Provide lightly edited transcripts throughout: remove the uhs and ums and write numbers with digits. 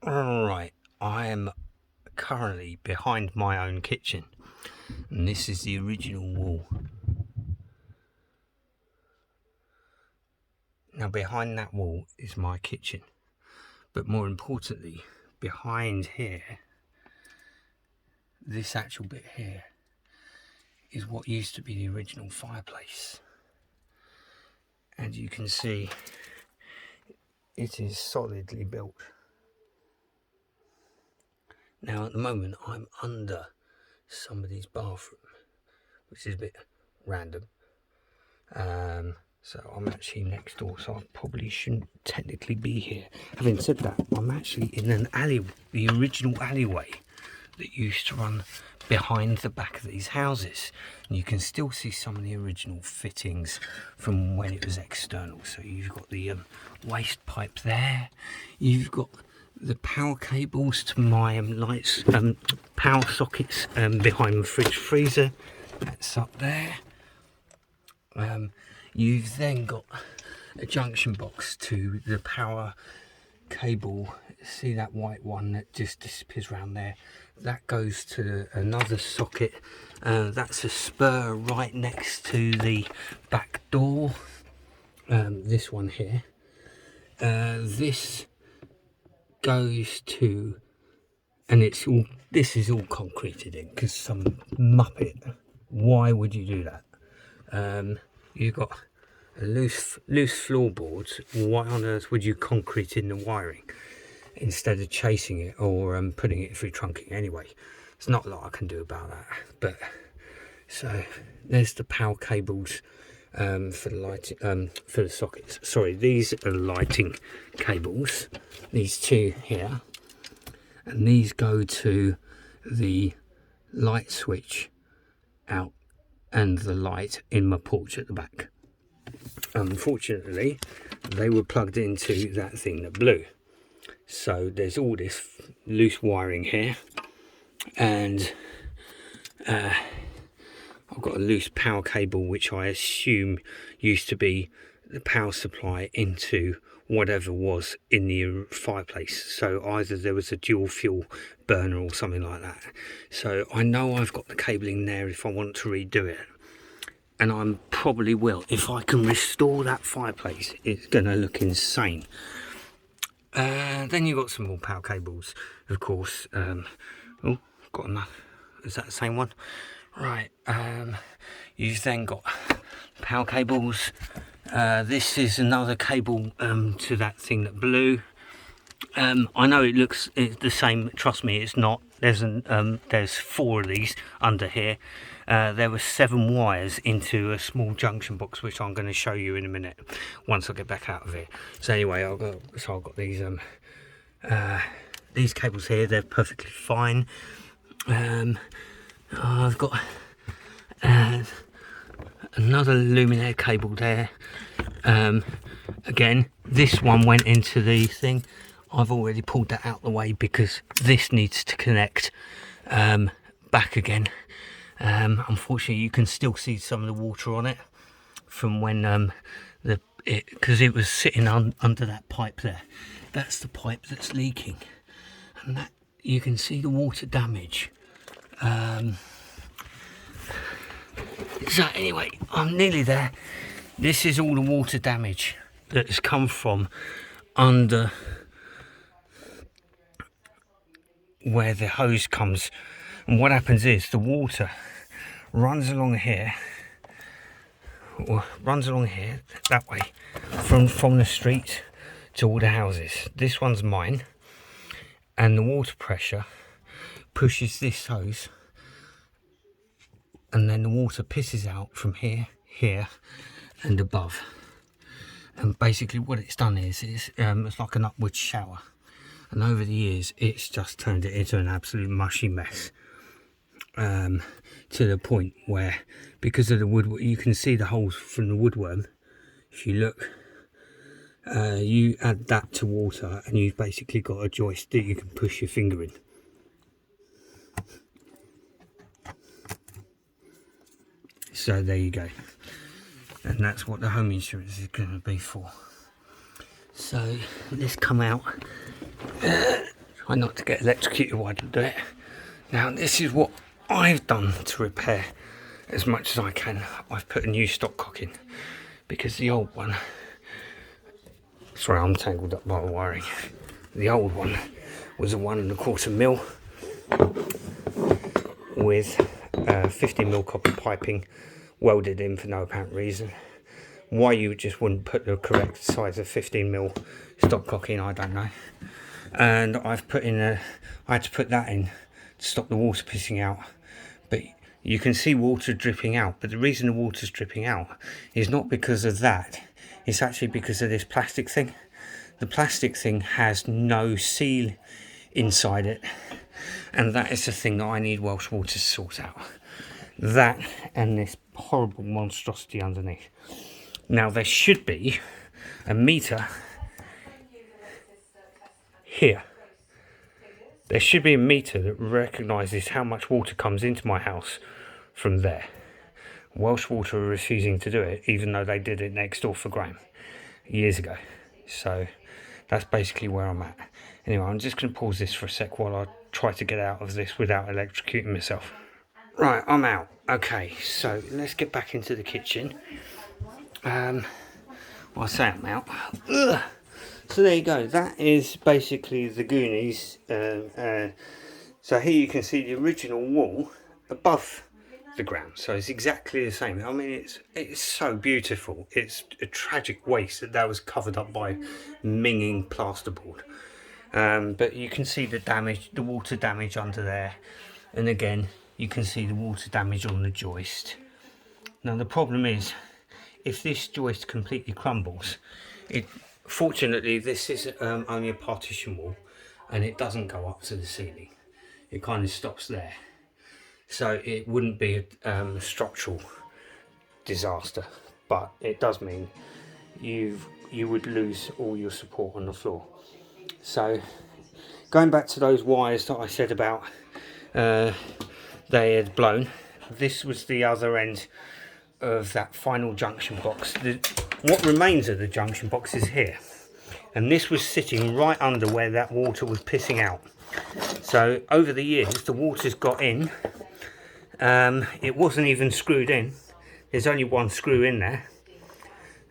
Alright, I am currently behind my own kitchen, and this is the original wall. Now behind that wall is my kitchen, but more importantly, behind here, this actual bit here, is what used to be the original fireplace. And you can see it is solidly built. Now at the moment I'm under somebody's bathroom, which is a bit random. So I'm actually next door, so I probably shouldn't technically be here. Having said that, I'm actually in an alley, the original alleyway that used to run behind the back of these houses. And you can still see some of the original fittings from when it was external. So you've got the waste pipe there. You've got the power cables to my lights, power sockets behind the fridge freezer. That's up there. You've then got a junction box to the power cable. See that white one that just disappears around there? That goes to another socket. That's a spur right next to the back door. This one here. This goes to, and it's all, this is all concreted in because some muppet. Why would you do that? You've got a loose floorboards. Why on earth would you concrete in the wiring instead of chasing it or putting it through trunking? Anyway, it's not a lot I can do about that. But so there's the power cables for the lighting, for the sockets. Sorry, these are lighting cables. These two here, and these go to the light switch out and the light in my porch at the back. Unfortunately, they were plugged into that thing that blew. So there's all this loose wiring here, and I've got a loose power cable which I assume used to be the power supply into whatever was in the fireplace. So either there was a dual fuel burner or something like that. So I know I've got the cabling there if I want to redo it, and I probably will. If I can restore that fireplace, it's going to look insane. Then you've got some more power cables, of course. Oh, got enough. Is that the same one? Right. You've then got power cables. This is another cable to that thing that blew. I know it looks the same. Trust me, it's not. There's 4 of these under here. There were 7 wires into a small junction box, which I'm going to show you in a minute once I get back out of it. So anyway, I've got these cables here. They're perfectly fine. I've got another luminaire cable there. Again, this one went into the thing. I've already pulled that out the way because this needs to connect back again. Unfortunately, you can still see some of the water on it from when because it was sitting under that pipe there. That's the pipe that's leaking, and that you can see the water damage. So anyway, I'm nearly there. This is all the water damage that has come from under where the hose comes. And what happens is the water runs along here, or runs along here that way, from the street to all the houses. This one's mine, and the water pressure pushes this hose, and then the water pisses out from here, and above. And basically what it's done is it's like an upward shower, and over the years it's just turned it into an absolute mushy mess, to the point where, because of the wood, you can see the holes from the woodworm. If you look, you add that to water and you've basically got a joist that you can push your finger in. So there you go, and that's what the home insurance is going to be for. So let's come out. Try not to get electrocuted while I do it. Now this is what I've done to repair as much as I can. I've put a new stopcock in because the old one, sorry, I'm tangled up by the wiring. The old one was a 1¼ mil with 50mm copper piping welded in for no apparent reason. Why you just wouldn't put the correct size of 15mm stopcock in, I don't know. And I've put in I had to put that in to stop the water pissing out. But you can see water dripping out. But the reason the water's dripping out is not because of that. It's actually because of this plastic thing. The plastic thing has no seal inside it. And that is the thing that I need Welsh Water to sort out. That and this horrible monstrosity underneath. Now there should be a meter here. There should be a meter that recognises how much water comes into my house from there. Welsh Water are refusing to do it, even though they did it next door for Graham years ago. So that's basically where I'm at. Anyway, I'm just going to pause this for a sec while I try to get out of this without electrocuting myself. Right, I'm out. Okay, so let's get back into the kitchen. Well, I say I'm out. Ugh. So there you go. That is basically the Goonies. So here you can see the original wall above the ground. So it's exactly the same. I mean, it's so beautiful. It's a tragic waste that was covered up by minging plasterboard. But you can see the damage, the water damage under there. And again, you can see the water damage on the joist. Now the problem is, if this joist completely crumbles, fortunately this is only a partition wall and it doesn't go up to the ceiling. It kind of stops there. So it wouldn't be a structural disaster, but it does mean you would lose all your support on the floor. So going back to those wires that I said about they had blown, this was the other end of that final junction box. What remains of the junction box is here, and this was sitting right under where that water was pissing out. So over the years the water's got in. It wasn't even screwed in. There's only one screw in there,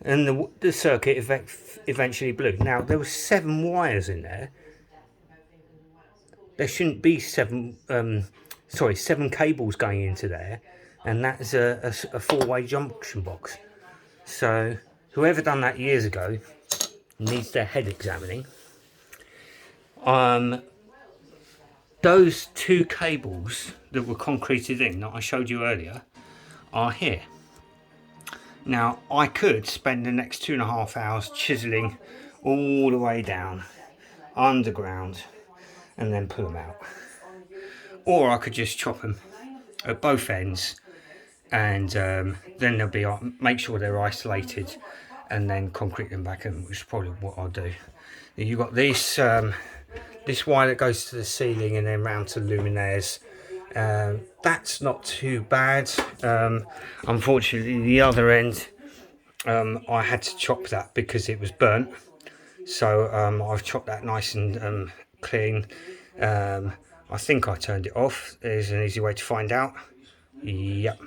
and the circuit eventually blew. Now there were 7 wires in there. There shouldn't be 7 cables going into there, and that's a 4-way junction box. So whoever done that years ago needs their head examining. Those 2 cables that were concreted in that I showed you earlier are here. Now I could spend the next 2.5 hours chiseling all the way down underground and then pull them out, or I could just chop them at both ends and then they'll be, make sure they're isolated and then concrete them back in, which is probably what I'll do. You've got this this wire that goes to the ceiling and then round to luminaires. That's not too bad. Unfortunately the other end, I had to chop that because it was burnt. So I've chopped that nice and clean. I think I turned it off. There's an easy way to find out. Yep.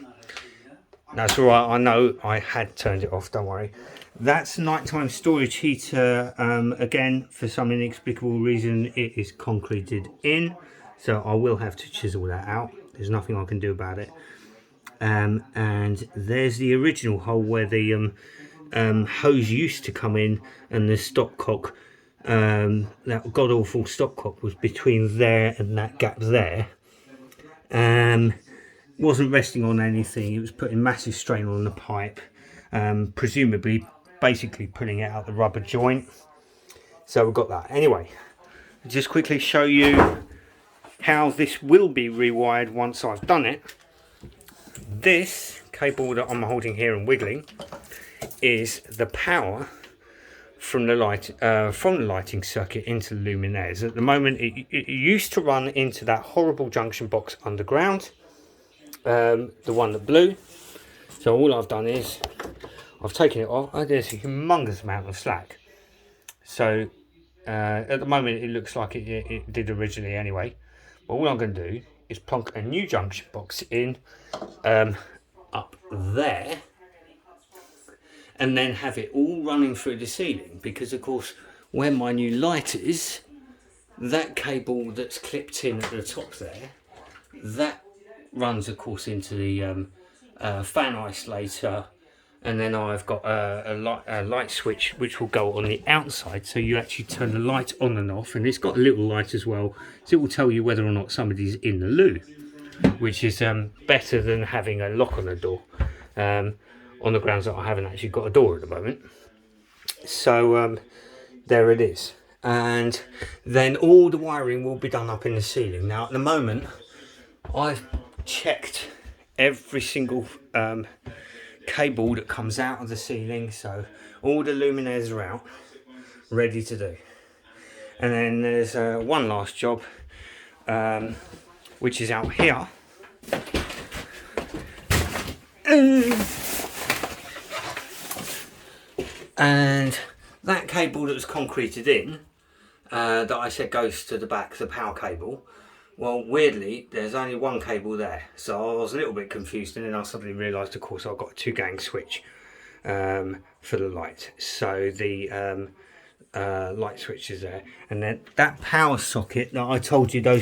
That's all right. I know I had turned it off. Don't worry. That's nighttime storage heater. Again, for some inexplicable reason, it is concreted in. So I will have to chisel that out. There's nothing I can do about it. And there's the original hole where the hose used to come in, and the stopcock, that god awful stopcock was between there and that gap there. Wasn't resting on anything. It was putting massive strain on the pipe, presumably basically pulling it out the rubber joint. So we've got that. Anyway, just quickly show you how this will be rewired once I've done it. This cable that I'm holding here and wiggling is the power from the lighting circuit into the luminaires. At the moment it used to run into that horrible junction box underground, the one that blew. So all I've done is I've taken it off. Oh, there's a humongous amount of slack. So At the moment it looks like it did originally anyway, but all I'm going to do is plonk a new junction box in up there, and then have it all running through the ceiling, because of course where my new light is, that cable that's clipped in at the top there, that runs of course into the fan isolator, and then I've got a light switch which will go on the outside, so you actually turn the light on and off, and it's got a little light as well, so it will tell you whether or not somebody's in the loo, which is better than having a lock on the door, on the grounds that I haven't actually got a door at the moment. So there it is, and then all the wiring will be done up in the ceiling. Now at the moment I've checked every single cable that comes out of the ceiling, so all the luminaires are out, ready to do. And then there's one last job, which is out here. And that cable that was concreted in, that I said goes to the back, the power cable, well, weirdly, there's only one cable there, so I was a little bit confused, and then I suddenly realised, of course, I've got a 2-gang switch for the light. So the light switch is there, and then that power socket that I told you, those